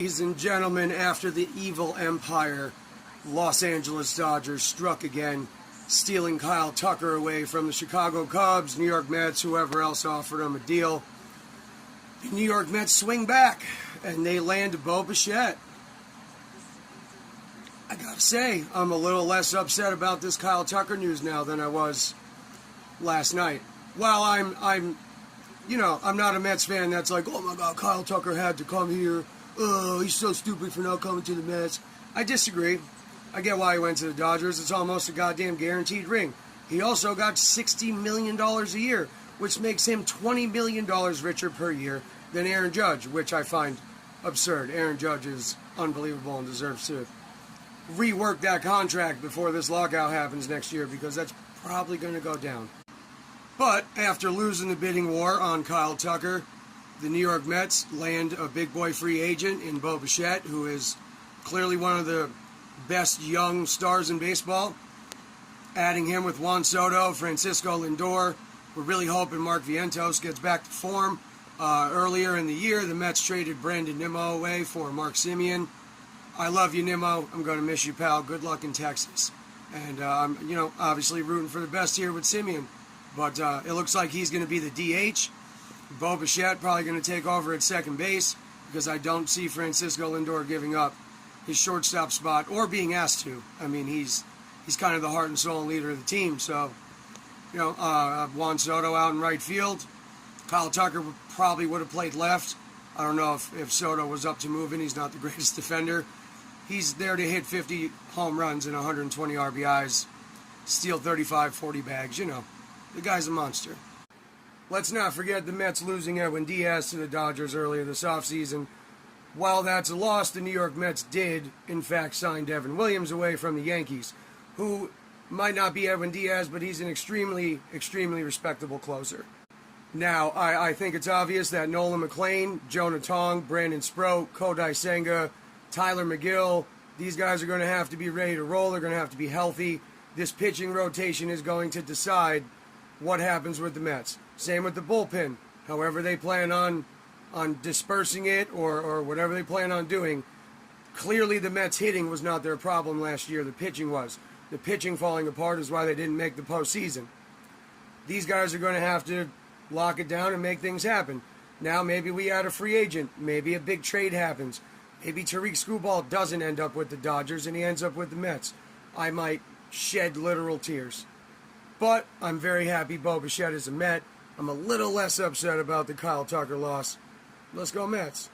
Ladies and gentlemen, after the evil empire, Los Angeles Dodgers struck again, stealing Kyle Tucker away from the Chicago Cubs, New York Mets, whoever else offered him a deal. The New York Mets swing back, and they land Bo Bichette. I gotta say, I'm a little less upset about this Kyle Tucker news now than I was last night. While I'm not a Mets fan that's like, oh my God, Kyle Tucker had to come here. Oh, he's so stupid for not coming to the Mets. I disagree. I get why he went to the Dodgers. It's almost a goddamn guaranteed ring. He also got $60 million a year, which makes him $20 million richer per year than Aaron Judge, which I find absurd. Aaron Judge is unbelievable and deserves to rework that contract before this lockout happens next year, because that's probably going to go down. But after losing the bidding war on Kyle Tucker, the New York Mets land a big boy free agent in Bo Bichette, who is clearly one of the best young stars in baseball. Adding him with Juan Soto, Francisco Lindor. We're really hoping Mark Vientos gets back to form. Earlier in the year, the Mets traded Brandon Nimmo away for Mark Semien. I love you, Nimmo. I'm going to miss you, pal. Good luck in Texas. And I'm, obviously rooting for the best here with Semien. But it looks like he's going to be the DH. Bo Bichette probably going to take over at second base, because I don't see Francisco Lindor giving up his shortstop spot or being asked to. I mean, he's kind of the heart and soul and leader of the team. So, Juan Soto out in right field. Kyle Tucker probably would have played left. I don't know if Soto was up to moving. He's not the greatest defender. He's there to hit 50 home runs and 120 RBIs, steal 35, 40 bags. The guy's a monster. Let's not forget the Mets losing Edwin Diaz to the Dodgers earlier this offseason. While that's a loss, the New York Mets did, in fact, sign Devin Williams away from the Yankees, who might not be Edwin Diaz, but he's an extremely, extremely respectable closer. Now, I think it's obvious that Nolan McLean, Jonah Tong, Brandon Sproat, Kodai Senga, Tyler McGill, these guys are going to have to be ready to roll. They're going to have to be healthy. This pitching rotation is going to decide what happens with the Mets. Same with the bullpen. However they plan on dispersing it or whatever they plan on doing. Clearly the Mets hitting was not their problem last year. The pitching was. The pitching falling apart is why they didn't make the postseason. These guys are going to have to lock it down and make things happen. Now maybe we add a free agent. Maybe a big trade happens. Maybe Tariq Skubal doesn't end up with the Dodgers and he ends up with the Mets. I might shed literal tears. But I'm very happy Bo Bichette is a Met. I'm a little less upset about the Kyle Tucker loss. Let's go Mets.